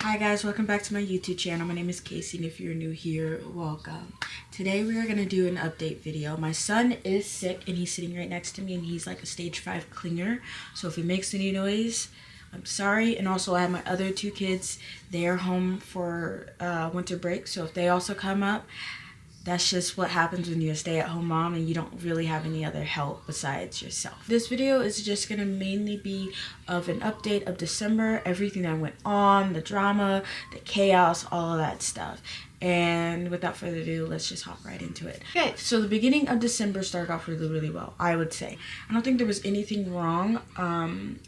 Hi guys, welcome back to my YouTube channel. My name is Casey, and if you're new here, welcome. Today we are going to do an update video. My son is sick and he's sitting right next to me, and he's like a stage 5 clinger. So if he makes any noise, I'm sorry. And also I have my other two kids. They are home for winter break, so if they also come up, that's just what happens when you're a stay-at-home mom and you don't really have any other help besides yourself. This video is just going to mainly be of an update of December, everything that went on, the drama, the chaos, all of that stuff. And without further ado, let's just hop right into it. Okay, so the beginning of December started off really well, I would say. I don't think there was anything wrong.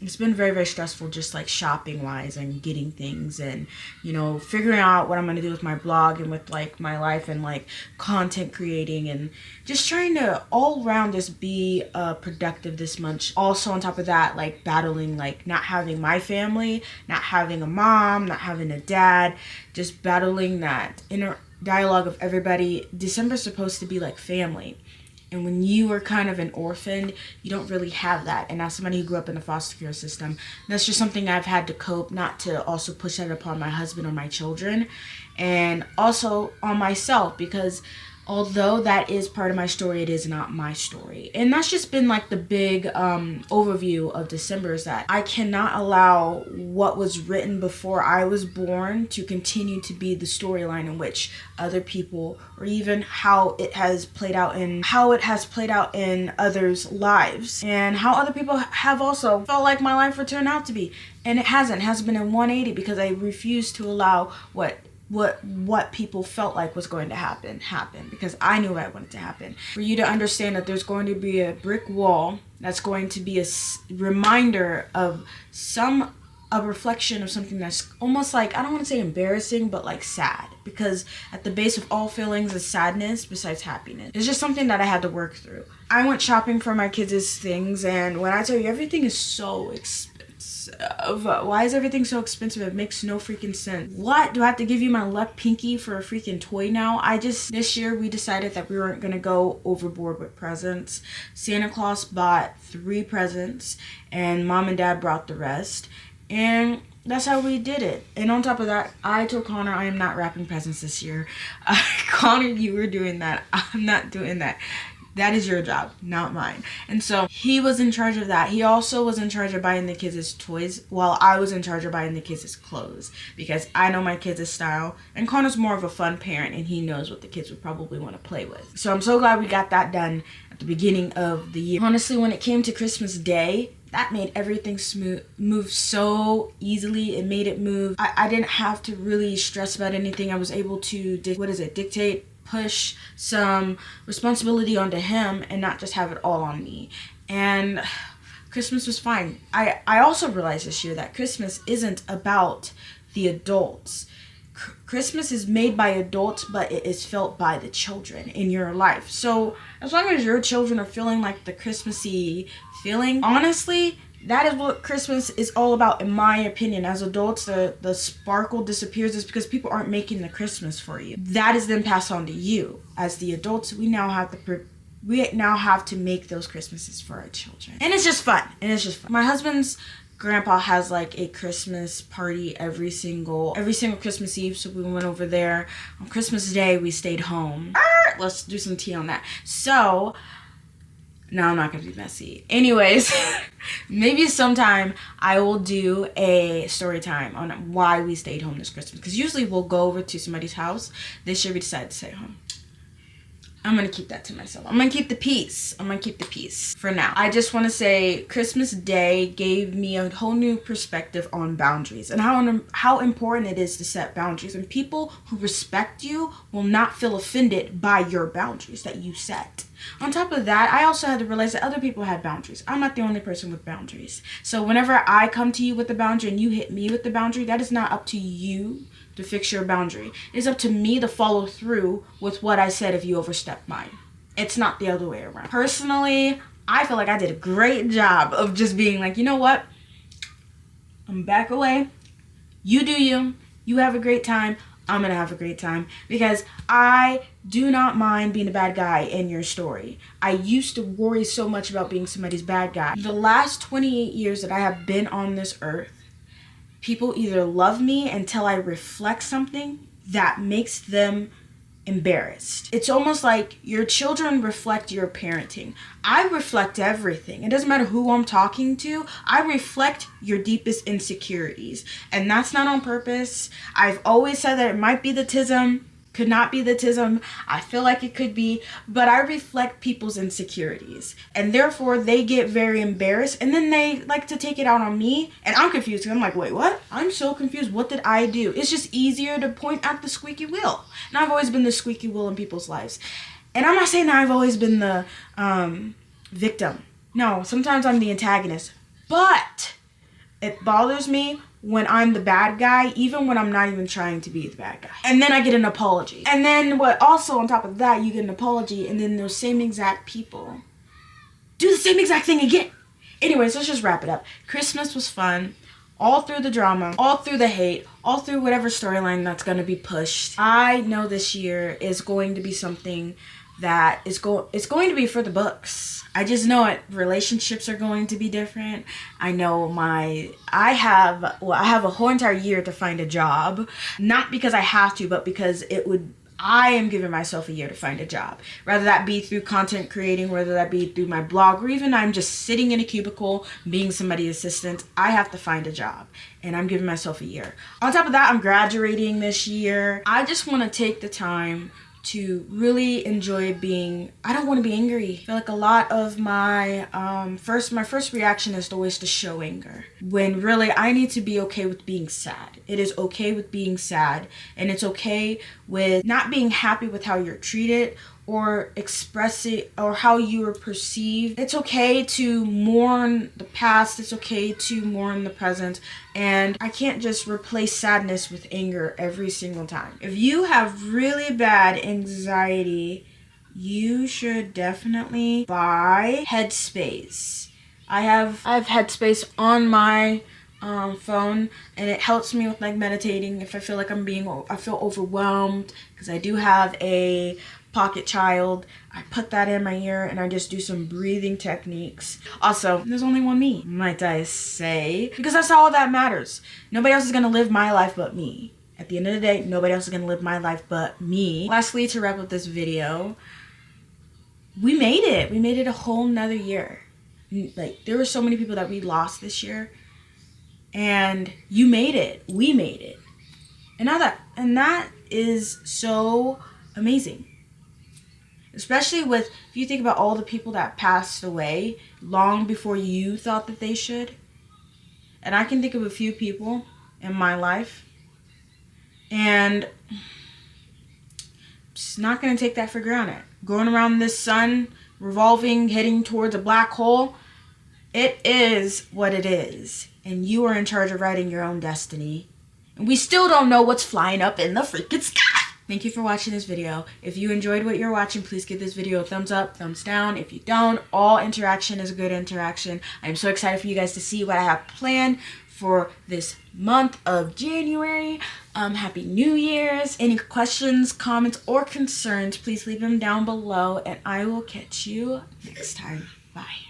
It's been very stressful, just like shopping wise and getting things and, you know, figuring out what I'm going to do with my blog and with like my life and like content creating and just trying to all around just be productive this month. Also on top of that, like battling like not having my family, not having a mom, not having a dad, just battling that inner dialogue of everybody. December's supposed to be like family, and when you are kind of an orphan, you don't really have that. And as somebody who grew up in the foster care system, that's just something I've had to cope, not to also push that upon my husband or my children, and also on myself, because although that is part of my story, it is not my story. And that's just been like the big overview of December, is that I cannot allow what was written before I was born to continue to be the storyline in which other people, or even how it has played out in others' lives, and how other people have also felt like my life would turn out to be. And it hasn't. It has been in 180, because I refuse to allow what people felt like was going to happen, because I knew what wanted to happen. For you to understand that there's going to be a brick wall that's going to be a reminder of a reflection of something that's almost like, I don't want to say embarrassing, but like sad, because at the base of all feelings is sadness besides happiness. It's just something that I had to work through. I went shopping for my kids' things, and when I tell you everything is so expensive, why is everything so expensive? It makes no freaking sense. What? Do I have to give you my left pinky for a freaking toy now? This year we decided that we weren't gonna go overboard with presents. Santa Claus bought 3 presents and mom and dad brought the rest, and that's how we did it. And on top of that, I told Connor I am not wrapping presents this year. Connor, you were doing that. I'm not doing that. That is your job, not mine. And so he was in charge of that. He also was in charge of buying the kids' toys, while I was in charge of buying the kids' clothes, because I know my kids' style, and Connor's more of a fun parent and he knows what the kids would probably want to play with. So I'm so glad we got that done at the beginning of the year. Honestly, when it came to Christmas Day, that made everything move so easily. It made it move. I didn't have to really stress about anything. I was able to dictate, push some responsibility onto him and not just have it all on me. And Christmas was fine. I also realized this year that Christmas isn't about the adults. Christmas is made by adults, but it is felt by the children in your life. So as long as your children are feeling like the Christmassy feeling, honestly, that is what Christmas is all about, in my opinion. As adults, the sparkle disappears is because people aren't making the Christmas for you. That is then passed on to you. As the adults, we now have to make those Christmases for our children. And it's just fun. My husband's grandpa has like a Christmas party every single Christmas Eve, so we went over there. On Christmas Day, we stayed home. Let's do some tea on that. So no, I'm not going to be messy. Anyways, maybe sometime I will do a story time on why we stayed home this Christmas. Because usually we'll go over to somebody's house. This year we decided to stay home. I'm going to keep that to myself. I'm going to keep the peace for now. I just want to say Christmas Day gave me a whole new perspective on boundaries and how important it is to set boundaries. And people who respect you will not feel offended by your boundaries that you set. On top of that, I also had to realize that other people had boundaries. I'm not the only person with boundaries. So whenever I come to you with the boundary and you hit me with the boundary, that is not up to you to fix your boundary. It's up to me to follow through with what I said if you overstep mine. It's not the other way around. Personally, I feel like I did a great job of just being like, you know what? I'm back away. You do you. You have a great time. I'm gonna have a great time, because I do not mind being a bad guy in your story. I used to worry so much about being somebody's bad guy. The last 28 years that I have been on this earth, people either love me until I reflect something that makes them embarrassed. It's almost like your children reflect your parenting. I reflect everything. It doesn't matter who I'm talking to. I reflect your deepest insecurities. And that's not on purpose. I've always said that it might be the tism, could not be the tism. I feel like it could be, but I reflect people's insecurities. And therefore they get very embarrassed, and then they like to take it out on me. And I'm confused because I'm like, wait, what? I'm so confused. What did I do? It's just easier to point at the squeaky wheel. And I've always been the squeaky wheel in people's lives. And I'm not saying that I've always been the victim. No, sometimes I'm the antagonist. But it bothers me when I'm the bad guy, even when I'm not even trying to be the bad guy. And then I get an apology. And then what, also on top of that, you get an apology, and then those same exact people do the same exact thing again. Anyways, let's just wrap it up. Christmas was fun. All through the drama, all through the hate, all through whatever storyline that's going to be pushed. I know this year is going to be something that it's going to be for the books. I just know it. Relationships are going to be different. I know I have a whole entire year to find a job. Not because I have to, but because I am giving myself a year to find a job. Whether that be through content creating, whether that be through my blog, or even I'm just sitting in a cubicle being somebody's assistant, I have to find a job. And I'm giving myself a year. On top of that, I'm graduating this year. I just want to take the time to really enjoy being, I don't want to be angry. I feel like a lot of my first reaction is always to show anger, when really I need to be okay with being sad. It is okay with being sad, and it's okay with not being happy with how you're treated or expressing or how you are perceived. It's okay to mourn the past. It's okay to mourn the present. And I can't just replace sadness with anger every single time. If you have really bad anxiety, you should definitely buy Headspace. I have Headspace on my phone, and it helps me with like meditating if I feel like I feel overwhelmed, because I do have a pocket child. I put that in my ear and I just do some breathing techniques. Also, there's only one me, might I say, because that's all that matters. Nobody else is gonna live my life but me. At the end of the day, nobody else is gonna live my life but me. Lastly, to wrap up this video, we made it. We made it a whole nother year. Like, there were so many people that we lost this year, and you made it. We made it. And that is so amazing. Especially if you think about all the people that passed away long before you thought that they should. And I can think of a few people in my life, and I'm just not going to take that for granted. Going around this sun, revolving, heading towards a black hole, it is what it is. And you are in charge of writing your own destiny. And we still don't know what's flying up in the freaking sky. Thank you for watching this video. If you enjoyed what you're watching, please give this video a thumbs up, thumbs down. If you don't, all interaction is a good interaction. I'm so excited for you guys to see what I have planned for this month of January. Happy New Year's. Any questions, comments, or concerns, please leave them down below, and I will catch you next time. Bye.